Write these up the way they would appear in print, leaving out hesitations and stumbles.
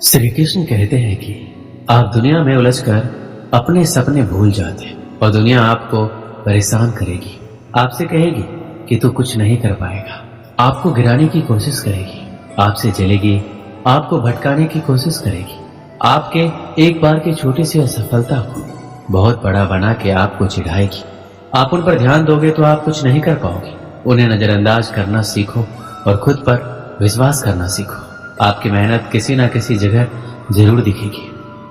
श्री कृष्ण कहते हैं कि आप दुनिया में उलझकर अपने सपने भूल जाते और दुनिया आपको परेशान करेगी, आपसे कहेगी कि तू कुछ नहीं कर पाएगा, आपको गिराने की कोशिश करेगी, आपसे जलेगी, आपको भटकाने की कोशिश करेगी, आपके एक बार की छोटी सी असफलता को बहुत बड़ा बना के आपको चिढ़ाएगी। आप उन पर ध्यान दोगे तो आप कुछ नहीं कर पाओगे। उन्हें नजरअंदाज करना सीखो और खुद पर विश्वास करना सीखो। आपकी मेहनत किसी ना किसी जगह जरूर दिखेगी,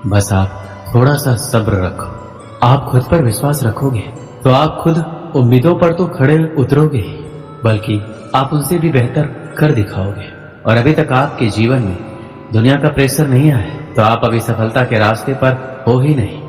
बस आप थोड़ा सा सब्र रखो। आप खुद पर विश्वास रखोगे तो आप खुद उम्मीदों पर तो खड़े उतरोगे ही, बल्कि आप उनसे भी बेहतर कर दिखाओगे। और अभी तक आपके जीवन में दुनिया का प्रेशर नहीं आया तो आप अभी सफलता के रास्ते पर हो ही नहीं।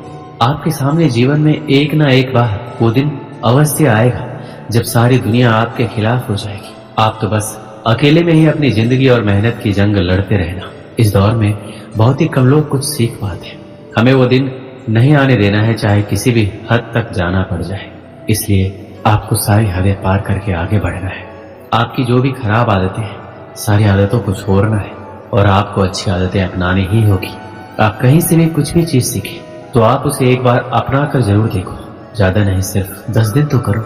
आपके सामने जीवन में एक ना एक बार वो दिन अवश्य आएगा जब सारी दुनिया आपके खिलाफ हो जाएगी। आप तो बस अकेले में ही अपनी जिंदगी और मेहनत की जंग लड़ते रहना। इस दौर में बहुत ही कम लोग कुछ सीख पाते हैं। हमें वो दिन नहीं आने देना है, चाहे किसी भी हद तक जाना पड़ जाए। इसलिए आपको सारी हदें पार करके आगे बढ़ना है। आपकी जो भी खराब आदतें हैं, सारी आदतों को छोड़ना है और आपको अच्छी आदतें अपनानी ही होगी। आप कहीं से भी कुछ भी चीज सीखें तो आप उसे एक बार अपना कर जरूर देखो, ज्यादा नहीं, सिर्फ 10 दिन तो करो।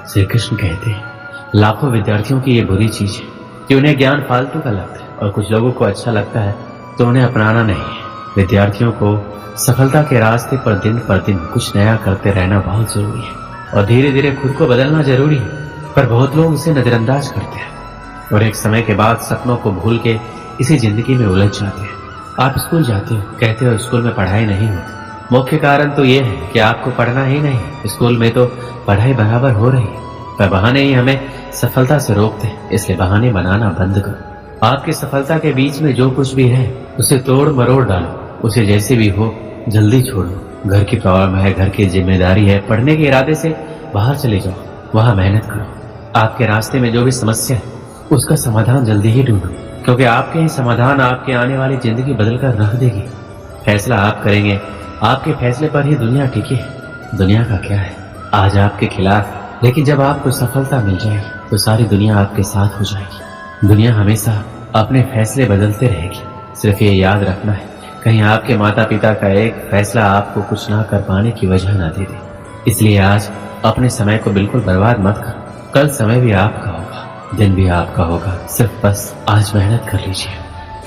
श्री कृष्ण कहते हैं लाखों विद्यार्थियों की ये बुरी चीज है कि उन्हें ज्ञान फालतू का लगता है और कुछ लोगों को अच्छा लगता है तो उन्हें अपनाना नहीं है। विद्यार्थियों को सफलता के रास्ते पर दिन कुछ नया करते रहना बहुत जरूरी है और धीरे धीरे खुद को बदलना जरूरी है, पर बहुत लोग इसे नजरअंदाज करते हैं और एक समय के बाद सपनों को भूल के इसी जिंदगी में उलझ जाते हैं। आप स्कूल जाते हो, कहते हो स्कूल में पढ़ाई नहीं होती। मुख्य कारण तो ये है कि आपको पढ़ना ही नहीं। स्कूल में तो पढ़ाई बराबर हो रही है, पर बहाने ही हमें सफलता से रोकते हैं। इसलिए बहाने बनाना बंद करो। आपकी सफलता के बीच में जो कुछ भी है उसे तोड़ मरोड़ डालो, उसे जैसे भी हो जल्दी छोड़ो। घर की प्रॉब्लम है, घर की जिम्मेदारी है, पढ़ने के इरादे से बाहर चले जाओ, वहां मेहनत करो। आपके रास्ते में जो भी समस्या है उसका समाधान जल्दी ही ढूंढो, क्योंकि आपके ही समाधान आपके आने वाली जिंदगी बदल कर रख देगी। फैसला आप करेंगे, आपके फैसले पर ही दुनिया टिकी है। दुनिया का क्या है, आज आपके खिलाफ, लेकिन जब आपको सफलता मिल जाएगी तो सारी दुनिया आपके साथ हो जाएगी। दुनिया हमेशा अपने फैसले बदलते रहेगी। सिर्फ ये याद रखना है, कहीं आपके माता पिता का एक फैसला आपको कुछ ना कर पाने की वजह ना दे दे। इसलिए आज अपने समय को बिल्कुल बर्बाद मत करो। कल समय भी आपका होगा, दिन भी आपका होगा। सिर्फ बस आज मेहनत कर लीजिए,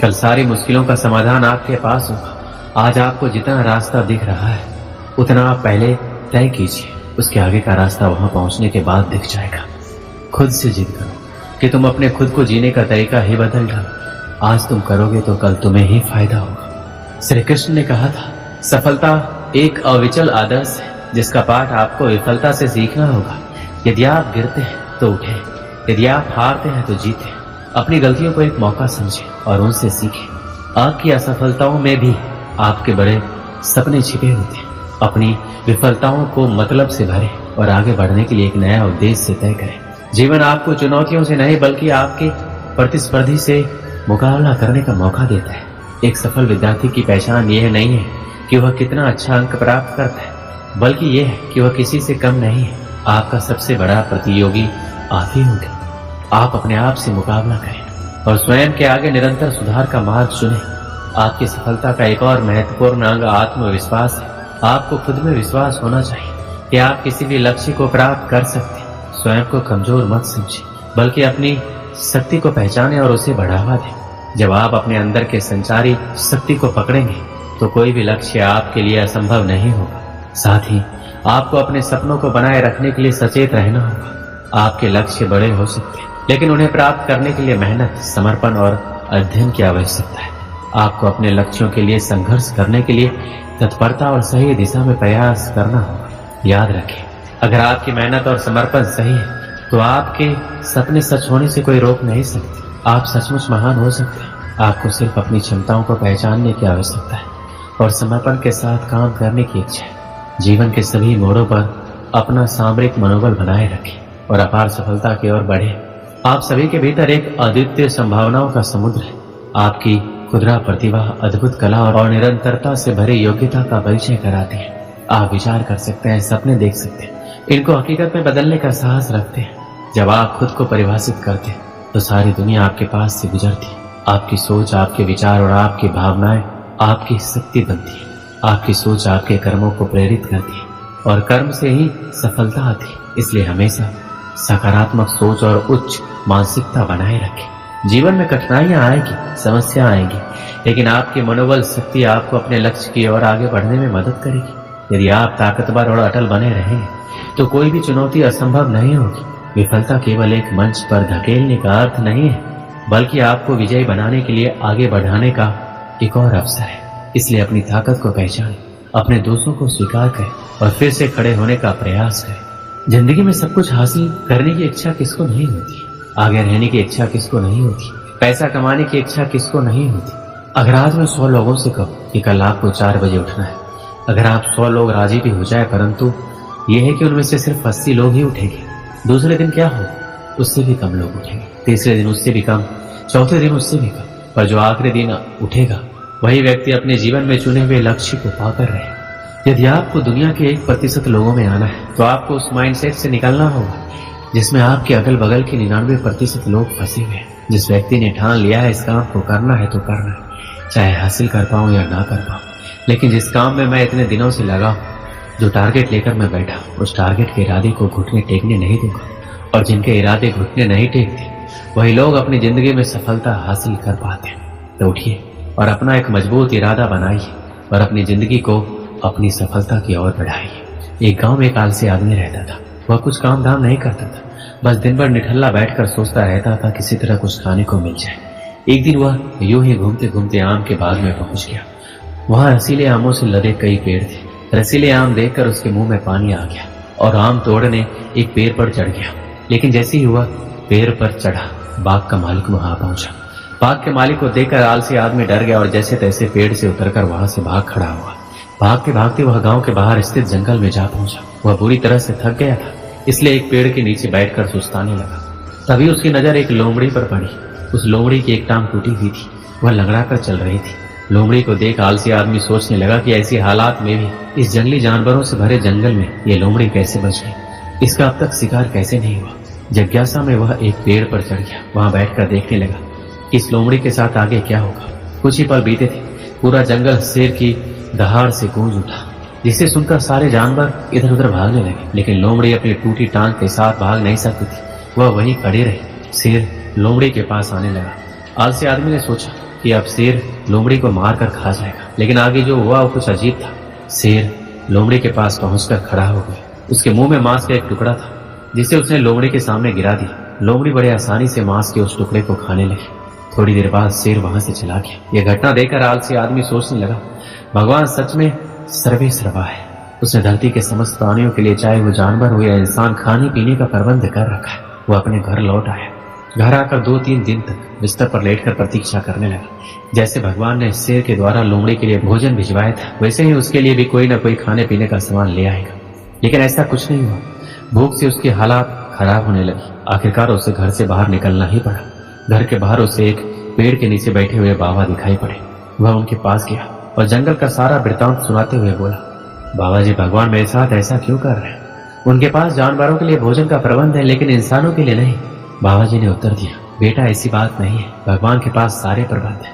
कल सारी मुश्किलों का समाधान आपके पास होगा। आज आपको जितना रास्ता दिख रहा है उतना आप पहले तय कीजिए, उसके आगे का रास्ता वहां पहुंचने के बाद दिख जाएगा। खुद से जिद करो कि तुम अपने खुद को जीने का तरीका ही बदल डालो। आज तुम करोगे तो कल तुम्हें ही फायदा होगा। श्री कृष्ण ने कहा था सफलता एक अविचल आदर्श है जिसका पाठ आपको विफलता से सीखना होगा। यदि आप गिरते हैं तो उठे, यदि आप हारते हैं तो जीते। अपनी गलतियों को एक मौका समझे और उनसे सीखे। आपकी असफलताओं में भी आपके बड़े सपने छिपे होते हैं। अपनी विफलताओं को मतलब से भरे और आगे बढ़ने के लिए एक नया उद्देश्य तय करें। जीवन आपको चुनौतियों से नहीं बल्कि आपके प्रतिस्पर्धी से मुकाबला करने का मौका देता है। एक सफल विद्यार्थी की पहचान यह नहीं है कि वह कितना अच्छा अंक प्राप्त करता है, बल्कि यह है कि वह किसी से कम नहीं है। आपका सबसे बड़ा प्रतियोगी आप ही होंगे। आप अपने आप से मुकाबला करें और स्वयं के आगे निरंतर सुधार का मार्ग चुनें। आपकी सफलता का एक और महत्वपूर्ण अंग आत्मविश्वास है। आपको खुद में विश्वास होना चाहिए कि आप किसी भी लक्ष्य को प्राप्त कर सकते हैं। स्वयं को कमजोर मत समझें, बल्कि अपनी शक्ति को पहचानें और उसे बढ़ावा दें। जब आप अपने अंदर के संचारी शक्ति को पकड़ेंगे तो कोई भी लक्ष्य आपके लिए असंभव नहीं होगा। साथ ही आपको अपने सपनों को बनाए रखने के लिए सचेत रहना होगा। आपके लक्ष्य बड़े हो सकते हैं, लेकिन उन्हें प्राप्त करने के लिए मेहनत, समर्पण और अध्ययन की आवश्यकता है। आपको अपने लक्ष्यों के लिए संघर्ष करने के लिए तत्परता और सही दिशा में प्रयास करना होगा। याद रखें, अगर आपकी मेहनत और समर्पण सही है तो आपके सपने सच होने से कोई रोक नहीं सकते। आप सचमुच महान हो सकते हैं। आपको सिर्फ अपनी क्षमताओं को पहचानने की आवश्यकता है और समर्पण के साथ काम करने की इच्छा है। जीवन के सभी मोड़ों पर अपना सामरिक मनोबल बनाए रखें और अपार सफलता की ओर बढ़े। आप सभी के भीतर एक अद्वितीय संभावनाओं का समुद्र है। आपकी खुदरा प्रतिभा, अद्भुत कला और निरंतरता से भरी योग्यता का परिचय कराते हैं। आप विचार कर सकते हैं, सपने देख सकते हैं, इनको हकीकत में बदलने का साहस रखते हैं। जब आप खुद को परिभाषित करते हैं तो सारी दुनिया आपके पास से गुजरती है। आपकी सोच, आपके विचार और आपकी भावनाएं आपकी शक्ति बनती है। आपकी सोच आपके कर्मों को प्रेरित करती है और कर्म से ही सफलता आती है। इसलिए हमेशा सकारात्मक सोच और उच्च मानसिकता बनाए रखें। जीवन में कठिनाइयां आएगी, समस्या आएगी, लेकिन आपकी मनोबल शक्ति आपको अपने लक्ष्य की ओर आगे बढ़ने में मदद करेगी। यदि आप ताकतवर और अटल बने रहेंगे तो कोई भी चुनौती असंभव नहीं होगी। विफलता केवल एक मंच पर धकेलने का अर्थ नहीं है, बल्कि आपको विजयी बनाने के लिए आगे बढ़ाने का एक और अवसर है। इसलिए अपनी ताकत को पहचानें, अपने दोस्तों को स्वीकार करें और फिर से खड़े होने का प्रयास करें। जिंदगी में सब कुछ हासिल करने की इच्छा किसको नहीं होती? आगे रहने की इच्छा किसको नहीं होती? पैसा कमाने की इच्छा किसको नहीं होती? अगर आज मैं 100 लोगों से कहूं कि कल आपको 4 बजे उठना है, अगर आप 100 लोग राजी भी हो जाए, परंतु यह है कि उनमें से सिर्फ 80 लोग ही उठेंगे, दूसरे दिन क्या हो? उससे भी कम लोग उठेंगे, तीसरे दिन उससे भी कम, चौथे दिन उससे भी कम, पर जो आखिरी दिन उठेगा वही व्यक्ति अपने जीवन में चुने हुए लक्ष्य को पाकर रहे। यदि आपको दुनिया के 1% लोगों में आना है तो आपको उस माइंडसेट से निकलना होगा जिसमें आपके अगल बगल के 99% लोग फंसे हुए हैं। जिस व्यक्ति ने ठान लिया है इस काम को करना है तो करना है, चाहे हासिल कर पाऊं या ना कर पाऊं, लेकिन जिस काम में मैं इतने दिनों से लगा हूं, जो टारगेट लेकर मैं बैठा, उस टारगेट के इरादे को घुटने टेकने नहीं दूंगा। और जिनके इरादे घुटने नहीं टेकते वही लोग अपनी जिंदगी में सफलता हासिल कर पाते हैं। तो उठिए और अपना एक मजबूत इरादा बनाइए और अपनी जिंदगी को अपनी सफलता की ओर बढ़ाइए। एक गांव में एक आलसी आदमी रहता था। वह कुछ काम धाम नहीं करता था, बस दिन भर निठल्ला बैठकर सोचता रहता था किसी तरह कुछ खाने को मिल जाए। एक दिन वह यूं ही घूमते घूमते आम के बाग में पहुंच गया। वहां रसीले आमों से लदे कई पेड़ थे। रसीले आम देखकर उसके मुंह में पानी आ गया और आम तोड़ने एक पेड़ पर चढ़ गया। लेकिन जैसे ही हुआ पेड़ पर चढ़ा, बाग का मालिक वहां पहुंचा। बाग के मालिक को देखकर आलसी आदमी डर गया और जैसे तैसे पेड़ से उतरकर वहां से भाग खड़ा हुआ। भागते भागते वह गांव के बाहर स्थित जंगल में जा पहुंचा। वह बुरी तरह से थक गया था, इसलिए एक पेड़ के नीचे बैठकर सुस्ताने लगा। तभी उसकी नजर एक लोमड़ी पर पड़ी। उस लोमड़ी की एक टांग टूटी हुई थी, वह लंगड़ा कर चल रही थी। लोमड़ी को देख आलसी आदमी सोचने लगा कि ऐसी हालात में भी इस जंगली जानवरों से भरे जंगल में ये लोमड़ी कैसे बच गई, इसका अब तक शिकार कैसे नहीं हुआ। जिज्ञासा में वह एक पेड़ पर चढ़ गया। वहां बैठकर देखने लगा कि इस लोमड़ी के साथ आगे क्या होगा। कुछ ही पल बीते थे, पूरा जंगल शेर की दहाड़ से गूंज उठा, जिसे सुनकर सारे जानवर इधर उधर भागने लगे। लेकिन लोमड़ी अपनी टूटी टांग के साथ भाग नहीं सकती थी, वह वहीं खड़ी रही। शेर लोमड़ी के पास आने लगा। आलसी आदमी ने सोचा कि अब शेर लोमड़ी को मार कर खा जाएगा, लेकिन आगे जो हुआ वो कुछ अजीब था। शेर लोमड़ी के पास पहुंचकर खड़ा हो गया। उसके मुंह में मांस का एक टुकड़ा था, जिसे उसने लोमड़ी के सामने गिरा दिया। लोमड़ी बड़े आसानी से मांस के उस टुकड़े को खाने लगी। थोड़ी देर बाद शेर वहां से चला गया। यह घटना देखकर आलसी आदमी सोचने लगा, भगवान सच में सर्वेसर्वा है। उसने धरती के समस्त प्राणियों के लिए, चाहे वो जानवर हो या इंसान, खाने पीने का प्रबंध कर रखा है। वो अपने घर लौट आया। घर आकर 2-3 दिन तक बिस्तर पर लेटकर प्रतीक्षा करने लगा। जैसे भगवान ने शेर के द्वारा लोमड़ी के लिए भोजन भिजवाया था, वैसे ही उसके लिए भी कोई न कोई खाने पीने का सामान ले आएगा। लेकिन ऐसा कुछ नहीं हुआ। भूख से उसकी हालात खराब होने लगी। आखिरकार उसे घर से बाहर निकलना ही पड़ा। घर के बाहर उसे एक पेड़ के नीचे बैठे हुए बाबा दिखाई पड़े। वह उनके पास गया और जंगल का सारा वृतांत सुनाते हुए बोला, बाबा जी, भगवान मेरे साथ ऐसा क्यों कर रहे हैं? उनके पास जानवरों के लिए भोजन का प्रबंध है, लेकिन इंसानों के लिए नहीं। बाबा जी ने उत्तर दिया, बेटा ऐसी बात नहीं है। भगवान के पास सारे प्रबंध है,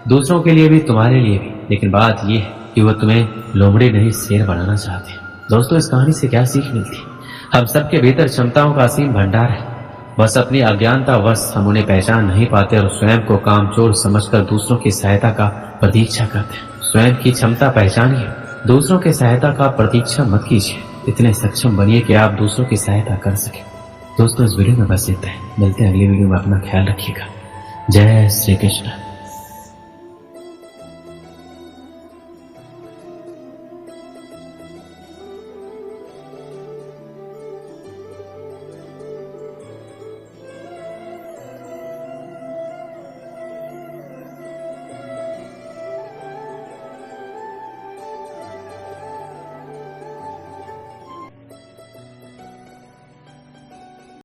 दूसरों के लिए भी, तुम्हारे लिए भी। लेकिन बात यह है कि वो तुम्हें लोमड़ी नहीं शेर बनाना चाहते। दोस्तों, इस कहानी से क्या सीख मिलती है? हम सबके भीतर क्षमताओं का असीम भंडार है, बस अपनी अज्ञानता वश हम उन्हें पहचान नहीं पाते और स्वयं को कामचोर समझकर दूसरों की सहायता का प्रतीक्षा करते हैं। स्वयं की क्षमता पहचानिए, दूसरों की सहायता का प्रतीक्षा मत कीजिए। इतने सक्षम बनिए कि आप दूसरों की सहायता कर सकें। दोस्तों, इस वीडियो में बस इतना है। मिलते हैं अगली वीडियो में। अपना ख्याल रखिएगा। जय श्री कृष्ण।